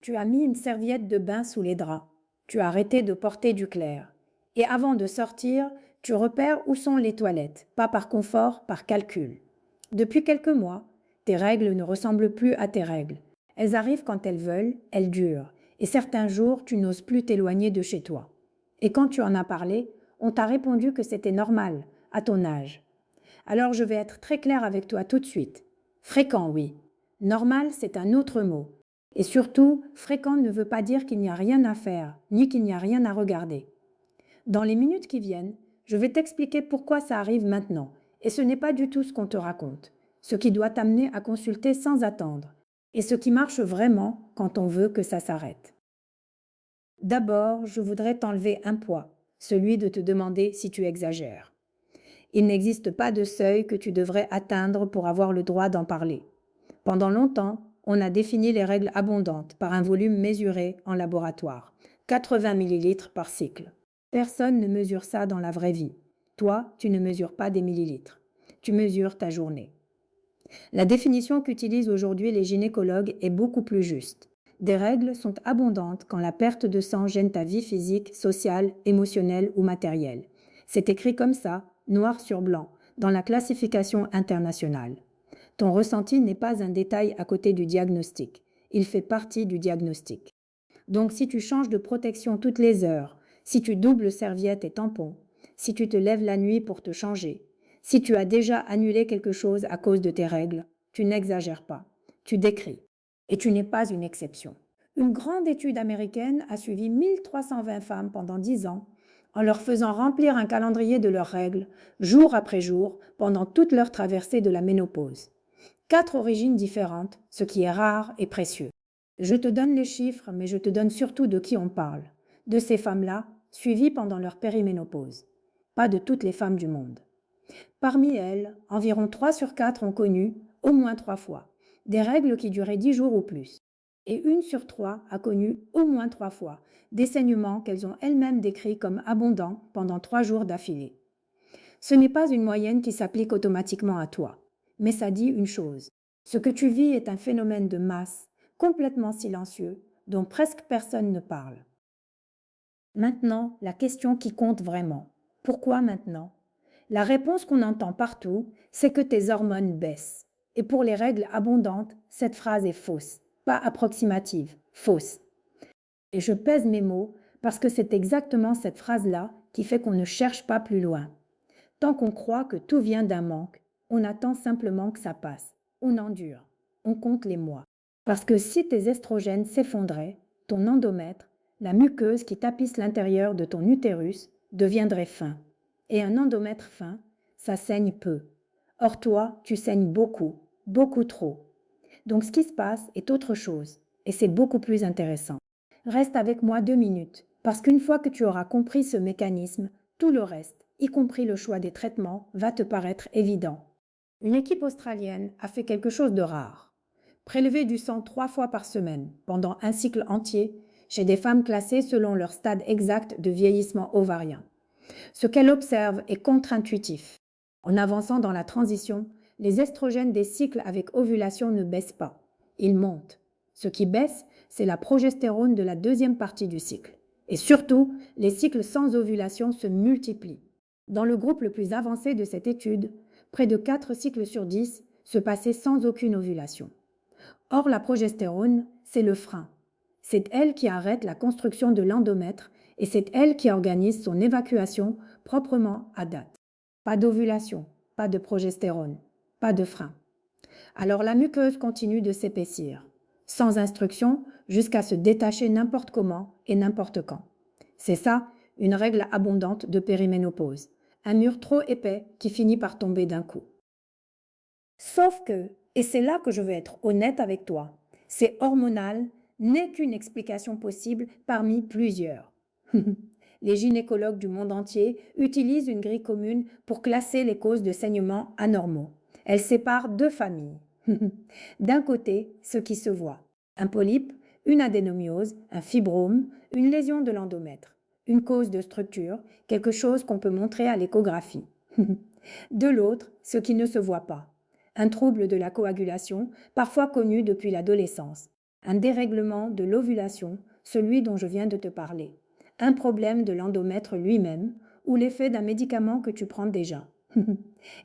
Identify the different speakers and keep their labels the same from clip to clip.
Speaker 1: Tu as mis une serviette de bain sous les draps. Tu as arrêté de porter du clair. Et avant de sortir, tu repères où sont les toilettes, pas par confort, par calcul. Depuis quelques mois, tes règles ne ressemblent plus à tes règles. Elles arrivent quand elles veulent, elles durent. Et certains jours, tu n'oses plus t'éloigner de chez toi. Et quand tu en as parlé, on t'a répondu que c'était normal, à ton âge. Alors je vais être très claire avec toi tout de suite. Fréquent, oui. Normal, c'est un autre mot. Et surtout, fréquent ne veut pas dire qu'il n'y a rien à faire, ni qu'il n'y a rien à regarder. Dans les minutes qui viennent, je vais t'expliquer pourquoi ça arrive maintenant, et ce n'est pas du tout ce qu'on te raconte, ce qui doit t'amener à consulter sans attendre, et ce qui marche vraiment quand on veut que ça s'arrête. D'abord, je voudrais t'enlever un poids, celui de te demander si tu exagères. Il n'existe pas de seuil que tu devrais atteindre pour avoir le droit d'en parler. Pendant longtemps, on a défini les règles abondantes par un volume mesuré en laboratoire, 80 millilitres par cycle. Personne ne mesure ça dans la vraie vie. Toi, tu ne mesures pas des millilitres. Tu mesures ta journée. La définition qu'utilisent aujourd'hui les gynécologues est beaucoup plus juste. Des règles sont abondantes quand la perte de sang gêne ta vie physique, sociale, émotionnelle ou matérielle. C'est écrit comme ça, noir sur blanc, dans la classification internationale. Ton ressenti n'est pas un détail à côté du diagnostic. Il fait partie du diagnostic. Donc si tu changes de protection toutes les heures, si tu doubles serviettes et tampons, si tu te lèves la nuit pour te changer, si tu as déjà annulé quelque chose à cause de tes règles, tu n'exagères pas, tu décris. Et tu n'es pas une exception. Une grande étude américaine a suivi 1320 femmes pendant 10 ans en leur faisant remplir un calendrier de leurs règles, jour après jour, pendant toute leur traversée de la ménopause. 4 origines différentes, ce qui est rare et précieux. Je te donne les chiffres, mais je te donne surtout de qui on parle. De ces femmes-là, suivies pendant leur périménopause. Pas de toutes les femmes du monde. Parmi elles, environ 3 sur 4 ont connu, au moins 3 fois, des règles qui duraient 10 jours ou plus. Et 1 sur 3 a connu, au moins 3 fois, des saignements qu'elles ont elles-mêmes décrits comme abondants pendant 3 jours d'affilée. Ce n'est pas une moyenne qui s'applique automatiquement à toi, mais ça dit une chose. Ce que tu vis est un phénomène de masse, complètement silencieux, dont presque personne ne parle. Maintenant, la question qui compte vraiment. Pourquoi maintenant? La réponse qu'on entend partout, c'est que tes hormones baissent. Et pour les règles abondantes, cette phrase est fausse, pas approximative, fausse. Et je pèse mes mots parce que c'est exactement cette phrase-là qui fait qu'on ne cherche pas plus loin. Tant qu'on croit que tout vient d'un manque, on attend simplement que ça passe. On endure. On compte les mois. Parce que si tes estrogènes s'effondraient, ton endomètre, la muqueuse qui tapisse l'intérieur de ton utérus, deviendrait fin. Et un endomètre fin, ça saigne peu. Or toi, tu saignes beaucoup, beaucoup trop. Donc ce qui se passe est autre chose, et c'est beaucoup plus intéressant. Reste avec moi 2 minutes, parce qu'une fois que tu auras compris ce mécanisme, tout le reste, y compris le choix des traitements, va te paraître évident. Une équipe australienne a fait quelque chose de rare. Prélever du sang 3 fois par semaine, pendant un cycle entier, chez des femmes classées selon leur stade exact de vieillissement ovarien. Ce qu'elle observe est contre-intuitif. En avançant dans la transition, les estrogènes des cycles avec ovulation ne baissent pas. Ils montent. Ce qui baisse, c'est la progestérone de la deuxième partie du cycle. Et surtout, les cycles sans ovulation se multiplient. Dans le groupe le plus avancé de cette étude, près de 4 cycles sur 10 se passaient sans aucune ovulation. Or, la progestérone, c'est le frein. C'est elle qui arrête la construction de l'endomètre et c'est elle qui organise son évacuation proprement à date. Pas d'ovulation, pas de progestérone, pas de frein. Alors la muqueuse continue de s'épaissir, sans instruction, jusqu'à se détacher n'importe comment et n'importe quand. C'est ça, une règle abondante de périménopause. Un mur trop épais qui finit par tomber d'un coup. Sauf que, et c'est là que je veux être honnête avec toi, c'est hormonal n'est qu'une explication possible parmi plusieurs. Les gynécologues du monde entier utilisent une grille commune pour classer les causes de saignements anormaux. Elle sépare 2 familles. D'un côté, ce qui se voit. Un polype, une adénomiose, un fibrome, une lésion de l'endomètre, une cause de structure, quelque chose qu'on peut montrer à l'échographie. De l'autre, ce qui ne se voit pas. Un trouble de la coagulation, parfois connu depuis l'adolescence. un dérèglement de l'ovulation, celui dont je viens de te parler, un problème de l'endomètre lui-même ou l'effet d'un médicament que tu prends déjà.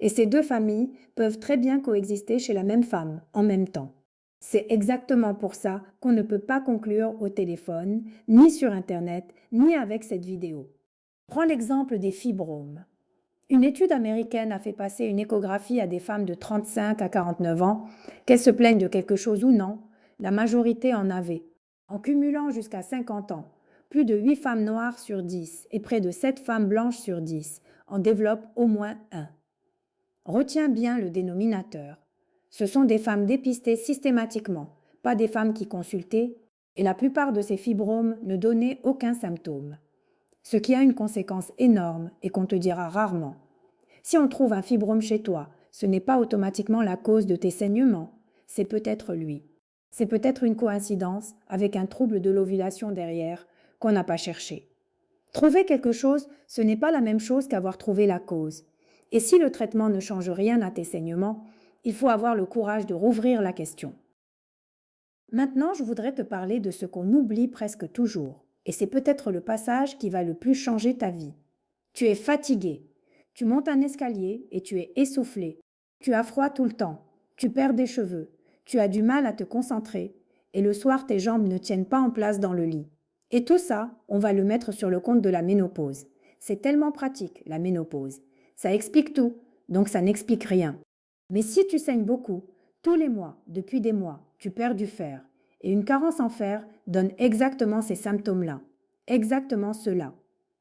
Speaker 1: Et ces deux familles peuvent très bien coexister chez la même femme en même temps. C'est exactement pour ça qu'on ne peut pas conclure au téléphone, ni sur Internet, ni avec cette vidéo. Prends l'exemple des fibromes. Une étude américaine a fait passer une échographie à des femmes de 35 à 49 ans, qu'elles se plaignent de quelque chose ou non, la majorité en avait. En cumulant jusqu'à 50 ans, plus de 8 femmes noires sur 10 et près de 7 femmes blanches sur 10 en développent au moins un. Retiens bien le dénominateur. Ce sont des femmes dépistées systématiquement, pas des femmes qui consultaient, et la plupart de ces fibromes ne donnaient aucun symptôme. Ce qui a une conséquence énorme et qu'on te dira rarement. Si on trouve un fibrome chez toi, ce n'est pas automatiquement la cause de tes saignements, c'est peut-être lui. C'est peut-être une coïncidence avec un trouble de l'ovulation derrière qu'on n'a pas cherché. Trouver quelque chose, ce n'est pas la même chose qu'avoir trouvé la cause. Et si le traitement ne change rien à tes saignements, il faut avoir le courage de rouvrir la question. Maintenant, je voudrais te parler de ce qu'on oublie presque toujours. Et c'est peut-être le passage qui va le plus changer ta vie. Tu es fatigué. Tu montes un escalier et tu es essoufflé. Tu as froid tout le temps. Tu perds des cheveux. Tu as du mal à te concentrer. Et le soir, tes jambes ne tiennent pas en place dans le lit. Et tout ça, on va le mettre sur le compte de la ménopause. C'est tellement pratique, la ménopause. Ça explique tout, donc ça n'explique rien. Mais si tu saignes beaucoup, tous les mois, depuis des mois, tu perds du fer. Et une carence en fer donne exactement ces symptômes-là. Exactement ceux-là.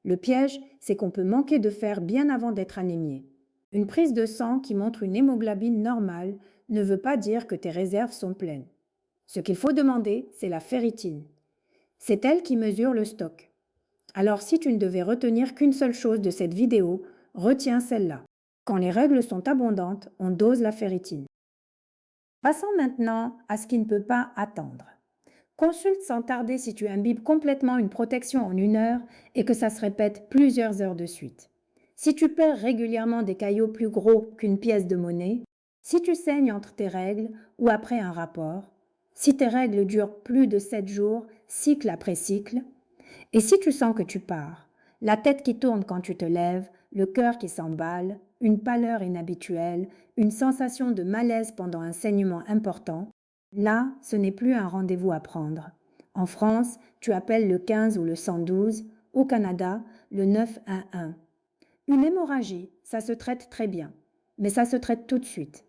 Speaker 1: Le piège, c'est qu'on peut manquer de fer bien avant d'être anémié. Une prise de sang qui montre une hémoglobine normale ne veut pas dire que tes réserves sont pleines. Ce qu'il faut demander, c'est la ferritine. C'est elle qui mesure le stock. Alors si tu ne devais retenir qu'une seule chose de cette vidéo, retiens celle-là. Quand les règles sont abondantes, on dose la ferritine. Passons maintenant à ce qui ne peut pas attendre. Consulte sans tarder si tu imbibes complètement une protection en 1 heure et que ça se répète plusieurs heures de suite. Si tu perds régulièrement des caillots plus gros qu'une pièce de monnaie, si tu saignes entre tes règles ou après un rapport, si tes règles durent plus de 7 jours, cycle après cycle, et si tu sens que tu pars, la tête qui tourne quand tu te lèves, le cœur qui s'emballe, une pâleur inhabituelle, une sensation de malaise pendant un saignement important, là, ce n'est plus un rendez-vous à prendre. En France, tu appelles le 15 ou le 112, au Canada, le 911. Une hémorragie, ça se traite très bien, mais ça se traite tout de suite.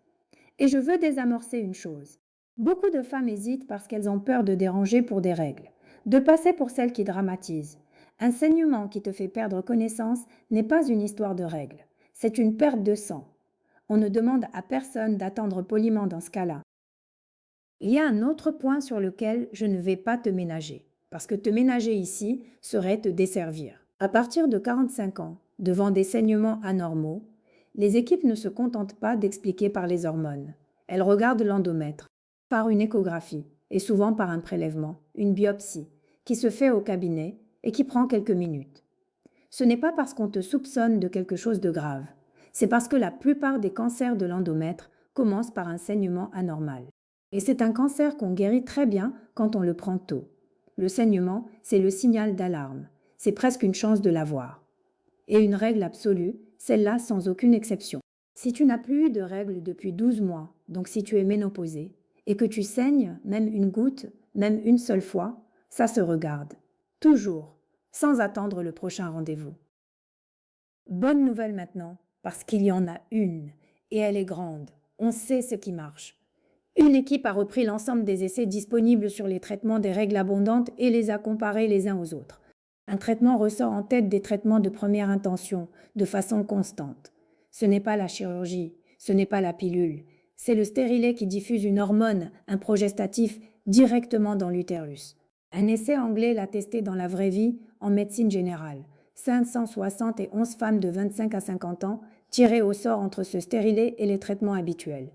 Speaker 1: Et je veux désamorcer une chose. Beaucoup de femmes hésitent parce qu'elles ont peur de déranger pour des règles, de passer pour celles qui dramatisent. Un saignement qui te fait perdre connaissance n'est pas une histoire de règles, c'est une perte de sang. On ne demande à personne d'attendre poliment dans ce cas-là. Il y a un autre point sur lequel je ne vais pas te ménager, parce que te ménager ici serait te desservir. À partir de 45 ans, devant des saignements anormaux, les équipes ne se contentent pas d'expliquer par les hormones. Elles regardent l'endomètre, par une échographie, et souvent par un prélèvement, une biopsie, qui se fait au cabinet et qui prend quelques minutes. Ce n'est pas parce qu'on te soupçonne de quelque chose de grave, c'est parce que la plupart des cancers de l'endomètre commencent par un saignement anormal. Et c'est un cancer qu'on guérit très bien quand on le prend tôt. Le saignement, c'est le signal d'alarme. C'est presque une chance de l'avoir. Et une règle absolue, celle-là sans aucune exception. Si tu n'as plus eu de règles depuis 12 mois, donc si tu es ménopausée, et que tu saignes, même une goutte, même une seule fois, ça se regarde. Toujours, sans attendre le prochain rendez-vous. Bonne nouvelle maintenant, parce qu'il y en a une, et elle est grande. On sait ce qui marche. Une équipe a repris l'ensemble des essais disponibles sur les traitements des règles abondantes et les a comparés les uns aux autres. Un traitement ressort en tête des traitements de première intention, de façon constante. Ce n'est pas la chirurgie, ce n'est pas la pilule, c'est le stérilet qui diffuse une hormone, un progestatif, directement dans l'utérus. Un essai anglais l'a testé dans la vraie vie en médecine générale. 571 femmes de 25 à 50 ans tirées au sort entre ce stérilet et les traitements habituels.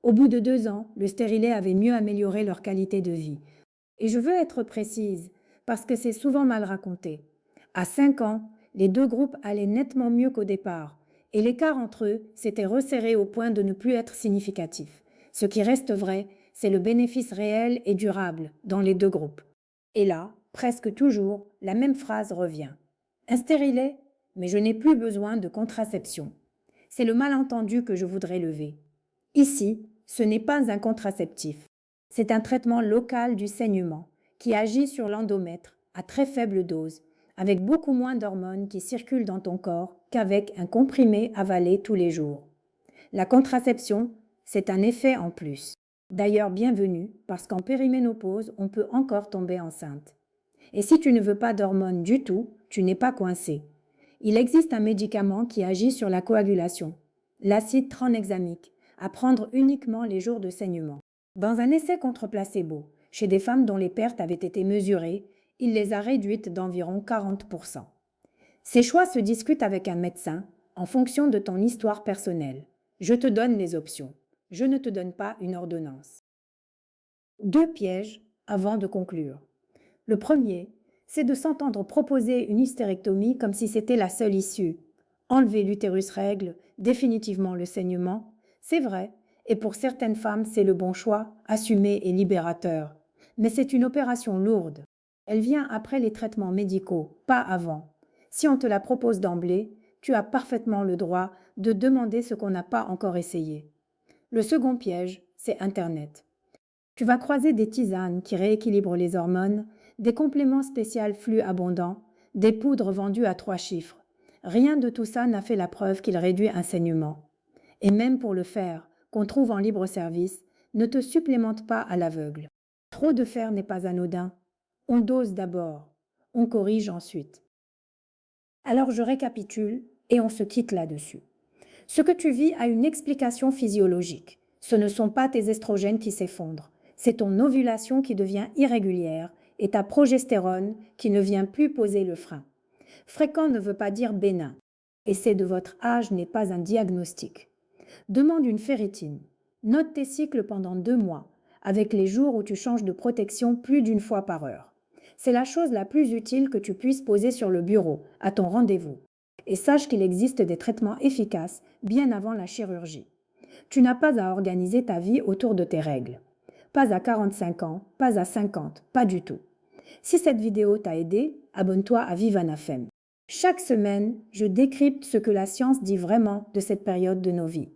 Speaker 1: Au bout de 2 ans, le stérilet avait mieux amélioré leur qualité de vie. Et je veux être précise, parce que c'est souvent mal raconté. À 5 ans, les deux groupes allaient nettement mieux qu'au départ, et l'écart entre eux s'était resserré au point de ne plus être significatif. Ce qui reste vrai, c'est le bénéfice réel et durable dans les deux groupes. Et là, presque toujours, la même phrase revient. Un stérilet? Mais je n'ai plus besoin de contraception. C'est le malentendu que je voudrais lever. Ici, ce n'est pas un contraceptif. C'est un traitement local du saignement qui agit sur l'endomètre à très faible dose, avec beaucoup moins d'hormones qui circulent dans ton corps qu'avec un comprimé avalé tous les jours. La contraception, c'est un effet en plus. D'ailleurs, bienvenue, parce qu'en périménopause, on peut encore tomber enceinte. Et si tu ne veux pas d'hormones du tout, tu n'es pas coincé. Il existe un médicament qui agit sur la coagulation, l'acide tranexamique, à prendre uniquement les jours de saignement. Dans un essai contre placebo, chez des femmes dont les pertes avaient été mesurées, il les a réduites d'environ 40%. Ces choix se discutent avec un médecin en fonction de ton histoire personnelle. Je te donne les options. Je ne te donne pas une ordonnance. 2 pièges avant de conclure. Le premier, c'est de s'entendre proposer une hystérectomie comme si c'était la seule issue. Enlever l'utérus règle, définitivement le saignement, c'est vrai, et pour certaines femmes c'est le bon choix, assumé et libérateur. Mais c'est une opération lourde. Elle vient après les traitements médicaux, pas avant. Si on te la propose d'emblée, tu as parfaitement le droit de demander ce qu'on n'a pas encore essayé. Le second piège, c'est Internet. Tu vas croiser des tisanes qui rééquilibrent les hormones, des compléments spéciaux flux abondants, des poudres vendues à 3 chiffres. Rien de tout ça n'a fait la preuve qu'il réduit un saignement. Et même pour le fer, qu'on trouve en libre service, ne te supplémente pas à l'aveugle. Trop de fer n'est pas anodin. On dose d'abord, on corrige ensuite. Alors je récapitule et on se quitte là-dessus. Ce que tu vis a une explication physiologique. Ce ne sont pas tes estrogènes qui s'effondrent, c'est ton ovulation qui devient irrégulière et ta progestérone qui ne vient plus poser le frein. Fréquent ne veut pas dire bénin. Essai de votre âge n'est pas un diagnostic. Demande une ferritine. Note tes cycles pendant 2 mois, avec les jours où tu changes de protection plus d'une fois par heure. C'est la chose la plus utile que tu puisses poser sur le bureau, à ton rendez-vous. Et sache qu'il existe des traitements efficaces bien avant la chirurgie. Tu n'as pas à organiser ta vie autour de tes règles. Pas à 45 ans, pas à 50, pas du tout. Si cette vidéo t'a aidé, abonne-toi à Vive Anafem. Chaque semaine, je décrypte ce que la science dit vraiment de cette période de nos vies.